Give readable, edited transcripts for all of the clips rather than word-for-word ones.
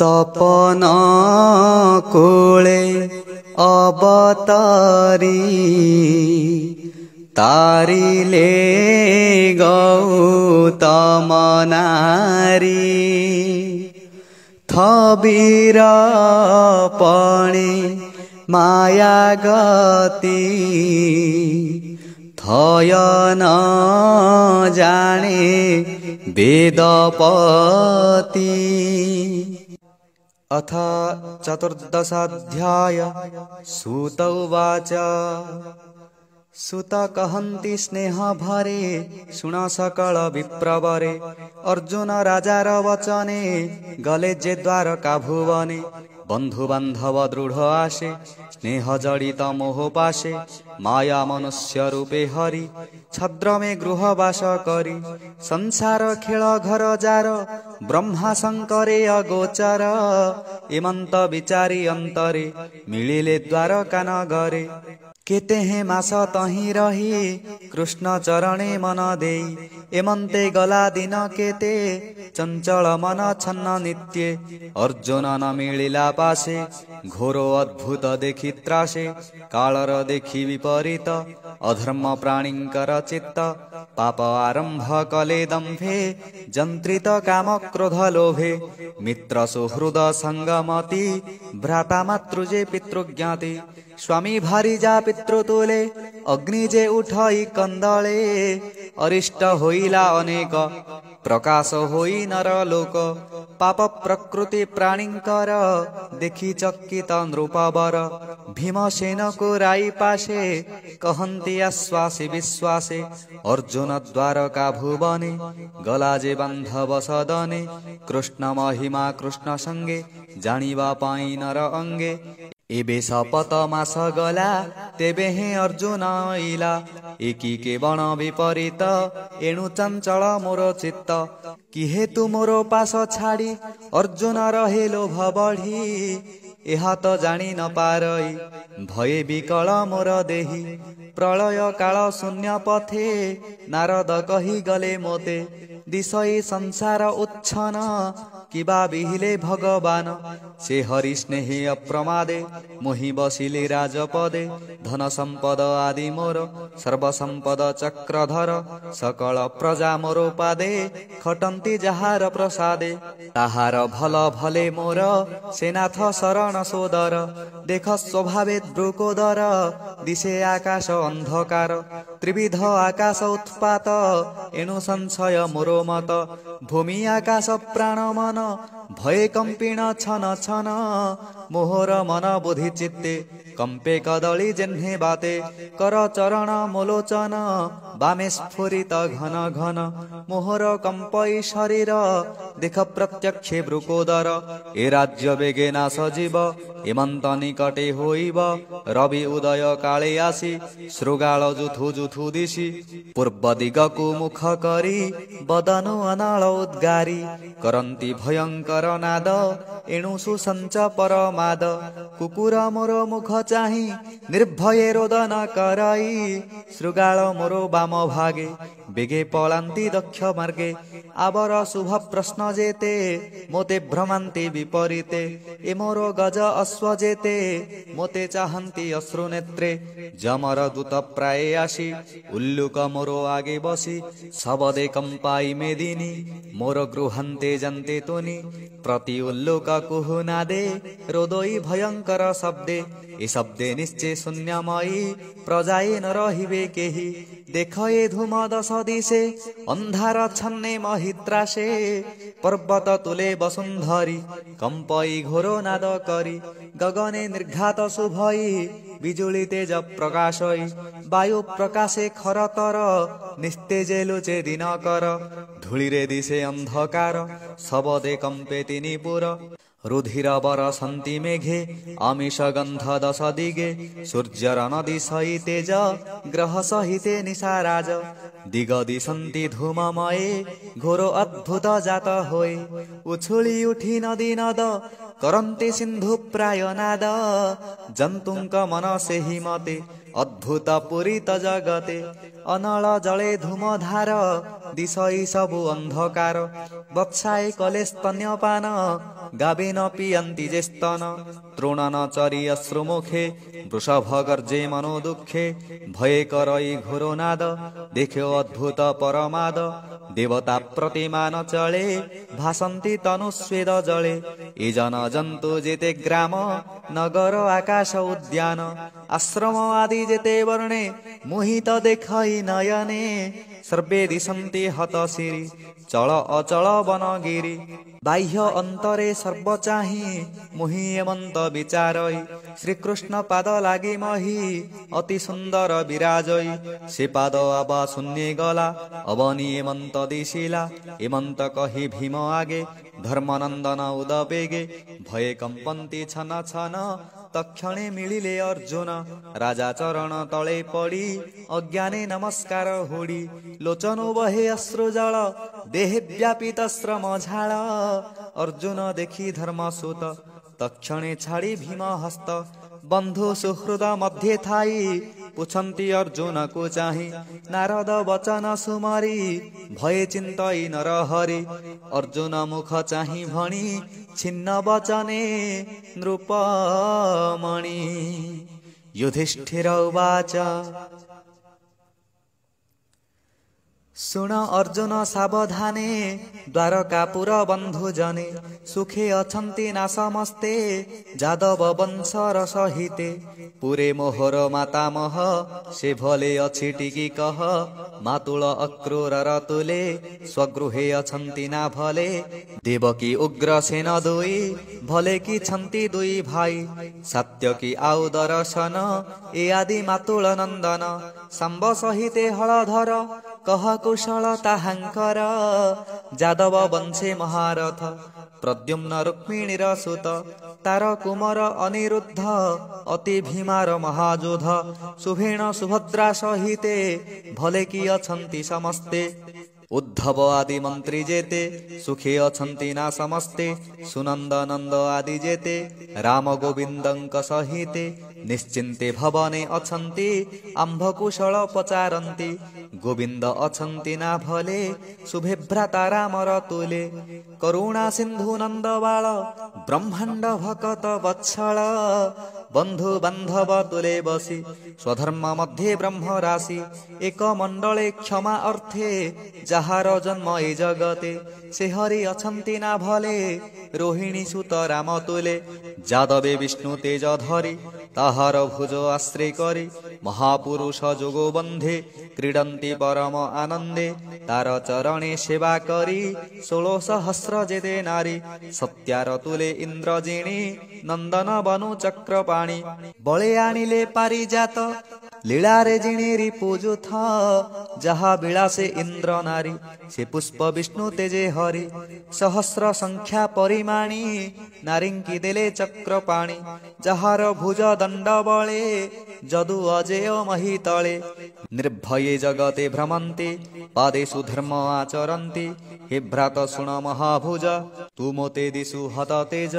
तपन कोळे अवतारी तारिले गौतम नारी थबीर पणे माया गति थय न जाने वेदपति। अथ चतुर्दशाध्याय। सूत उवाच सूत कहन्ति स्नेह भरे शुण सकल विप्रवरे अर्जुन राजार वचने गले जे द्वारका भुवने बंधु बांधव दृढ़ आशे स्नेह जड़ित मोह पाशे माया मनुष्य रूपे हरि छद्र में गृह वास करी संसार खेल घर जार ब्रह्मा शंकरे अगोचर एमंत विचारी अंतरे मिलिले द्वारका नगरे केते हे मास तही रही कृष्ण चरणे मन देई एमंते गला दिन केते चंचल मन छन्न नित्ये अर्जुन न मिलिला पासे घोरो अद्भुत देखि त्रासे कालर देखि विपरीत अधर्म प्राणींकर चित्त पाप आरंभ कले दंभे जंत्रित काम क्रोध लोभे मित्र सुहृद संगमति भ्राता मातृजे पितृज्ञाति स्वामी भारी जा पितृतुले अग्नि जे उठई कंदले अरिष्ट होइला अनेक प्रकाश होई नर लोक पाप प्रकृति प्राणींकर देखि चकित नृपवर भीमसेन को राई पाशे कहन्ति आश्वासे विश्वासे अर्जुन द्वारका भुवने गला जे बांधव सदने कृष्ण महिमा कृष्ण संगे जानिबा पाई नर अंगे एबे शपथ मास गला तेबे हे अर्जुन इला एकी के बण विपरीत एणु चंचल मोर चित्त कि हेतु मोर पास छाड़ी अर्जुन रहे लोभ बढ़ी एहा तो जानी न पारई भये विकल मोर देही प्रलय काल शून्य पथे नारद कही गले मोते दिशई संसार उच्छन किबा बिहिले भगवान से हरि स्नेहे अप्रमादे मोहि बसिले राजपदे धन संपद आदि मोर सर्व संपद चक्रधर सकल प्रजा मोर पादे खटंती जहार प्रसादे ताहार भल भले मोर सेनाथ शरण सोदर देख स्वभावे द्रुकोदर दिशे आकाश अंधकार त्रिविध आकाश उत्पात एणु संशय मोर मत भूमि आकाश प्राण मन भय कंपिण छन छन मोहर मन बुद्धि चित्ते कंपे कदली जेन्हे बाते कर चरण मोलोचन बामे स्फुरित घन घन मोहर कंपई शरीर देख प्रत्यक्षे ब्रुकोदर ए राज्य बेगे ना सजीव एमंत निकटे होइब रवि उदय काले आसी श्रुगाल जुथु जुथु दिशी पूर्व दिगकु मुख करी बदनु अनाल उद्गारी करंती भयंकर नाद एणु सुसंच परमाद कुकुर मोर मुख चाही निर्भये रोदन कराई श्रुगाल मोर बाम भागे बेगे पलांती दक्ष मार्गे आबर शुभ प्रश्न जेते मोते भ्रमांति विपरीते ए मोर गज अश्व जेते मोते चाहन्ति अश्रु नेत्रे जमर दूत प्राय आसी उल्लुक मोर आगे बसी सबदे कंपाई मेदिनी मोर गृहन्ते जन्ते तुनि प्रति उल्लुक कुहुनादे रोदई भयंकर शब्दे ए शब्दे निश्चय शून्यमयी प्रजाए न रहिबे केही देख ए धूम दश दिशे अंधार छन्ने महित्राशे पर्वत तुले वसुंधरी कंपई घोरो नाद करी गगने निर्घात शुभई बिजुली तेज प्रकाशई वायु प्रकाशे खरतर निस्तेजे लुचे दिनकर धूलिरे दिशे अंधकार सबदे कंपे तिनिपुर रुधिर बरसन्ति मेघे आमिष गंध दश दिगे सूर्यर नदी सही तेज ग्रह सहिते निशाराज दिग दिशन्ति धूममये घोरो अद्भुत जात होय उछुली उठी नदी नद करन्ति सिन्धु प्राय नाद जन्तुंक मन सेहि मते अद्भुत पूरित जगते अनल जले धूमधार दिशई सबु अंधकार बत्साए कले स्तन्यपान गावे न पियन्ति जे स्तन तृण न चरि अश्रुमुखे वृषभ गर्जे मनो दुखे भये करई घोरो नाद देख्यो अद्भुत परमाद देवता प्रतिमा न चले भासन्ति तनुस्वेद जले ए जन जन्तु जेते ग्राम नगर आकाश उद्यान आश्रम आदि जेते वर्णे मोहित देखई नयने सर्वे दिशन्ति हतशिरी चल अचल वनगिरी बाह्य अंतरे सर्व चाही मोहि एमंत विचारई श्रीकृष्ण पाद लागी मही अति सुंदर विराजई से पाद आबा शून्य गला अवनी एमंत दिशिला एमंत कही भीम आगे धर्मनंदन उदबेगे भये कंपन्ति छन छन तक्षणे मिलिले अर्जुन राजा चरण तले पड़ी अज्ञाने नमस्कार होड़ी लोचनो बहे अश्रुजल देहे व्यापित श्रम झाल अर्जुन देखी धर्मसूत तक्षणे छाड़ी भीम हस्त बंधु सुहृद मध्ये थाई पुछन्ति अर्जुन को चाही नारद वचन सुमरी भय चिंतई नर हरि अर्जुन मुख चाही भणी छिन्न वचने नृपमणि युधिष्ठिर उवाच सुन अर्जुन सावधाने द्वारकापुर बंधु जने सुखे अछन्ति ना समस्ते जादव वंशर सहिते पुरे मोहर मातामह से भले अछि टिकी कह मातुल अक्रूर रतुले स्वगृहे अछन्ति ना भले देवकी उग्र सेन दुई भले कि छन्ति दुई भाई सात्यकी आउ दर्शन ए आदि मातुल नंदन सांब सहिते हलधर कह कुशल ताहांकर जादव वंशे महारथ प्रद्युम्न रुक्मिणीर सुत तार कुमार अनिरुद्ध अति भीमार महाजोध शुभेण सुभद्रा सहिते भले कि अछन्ति समस्ते उद्धव आदि मंत्री जेते सुखे अछन्ति ना समस्ते सुनंद नंद आदि जेते राम गोविंदंक सहिते निश्चिन्ते भवने अछन्ति आम्भकुशल पचारन्ति गोविंद अछन्ति ना भले शुभेभ्राता रामर तुले करुणा सिंधु नंद बाल ब्रह्मांड भकत वत्सल बंधु बांधव तुले बसी स्वधर्म मध्ये ब्रह्म राशि एक मंडले क्षमा अर्थे जहार जन्म ए जगते से हरि अछन्ति ना भले रोहिणी सुत राम तुले जादवे विष्णु तेज धरी ताहार भुज आश्रय करी महापुरुष जोगो बंधे क्रीडन्ति परम आनंदे तार चरणे सेवा करी 16 सहस्र जेते नारी सत्यार तुले इंद्रजिणी नंदन बनु चक्रपाणी बळे आनिले पारिजात लीलारे जिणी पूजुथ जहा बिलासे इंद्र नारी से पुष्प विष्णु तेजे हरि सहस्र संख्या परिमाणी नारिंकी देले चक्रपाणी जहार भुज दंड बळे जदु अजेय मही तले निर्भये जगते भ्रमन्ति पादेषु धर्म आचरन्ति हे भ्रात शुण महाभुज तू मोते दिशु हत तेज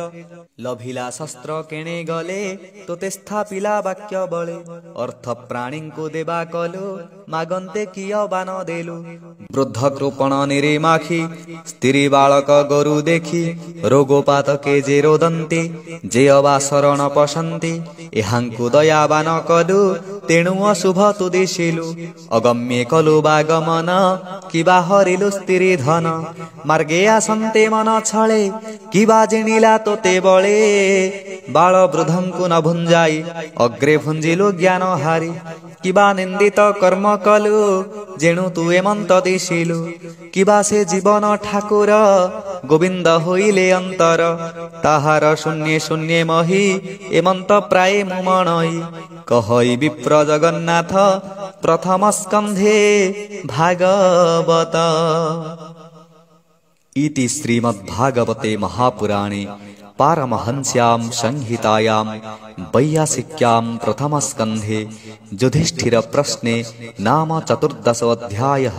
लभिला शस्त्र केणे गले तोते स्थापिला वाक्य बळे अर्थ प्राणी को देवा कलु मागन्ते किय बान देलु वृद्ध कृपण निरेमाखी स्त्री बालक गोरु देखी रोगोपात के जे रोदन्ति जे अवा शरण पशन्ति एहांकु दयाबान कलु तेणु अशुभ तु दिशिलु अगम्ये कलु बागमन किबा हरिलु स्त्री धन मार्गे आसन्ते मन छळे किबा जिणिला तोते बळे बाल वृद्धंकु न भुंजाई अग्रे भुंजिलु ज्ञान हारी किबा निंदित कर्म कलु जेणु तु एमंत दिशिलु किबा से जीवन ठाकुर गोविंद होइले अंतर ताहार शून्य शून्य मही एमंत प्राय मुमणई कहई विप्र जगन्नाथ प्रथम स्कंधे भागवत इति श्रीमद्भागवते महापुराणे पारमहंस्यां संहितायां वैयासिक्यां प्रथमस्कन्धे युधिष्ठिर प्रश्ने नाम 14 अध्यायः।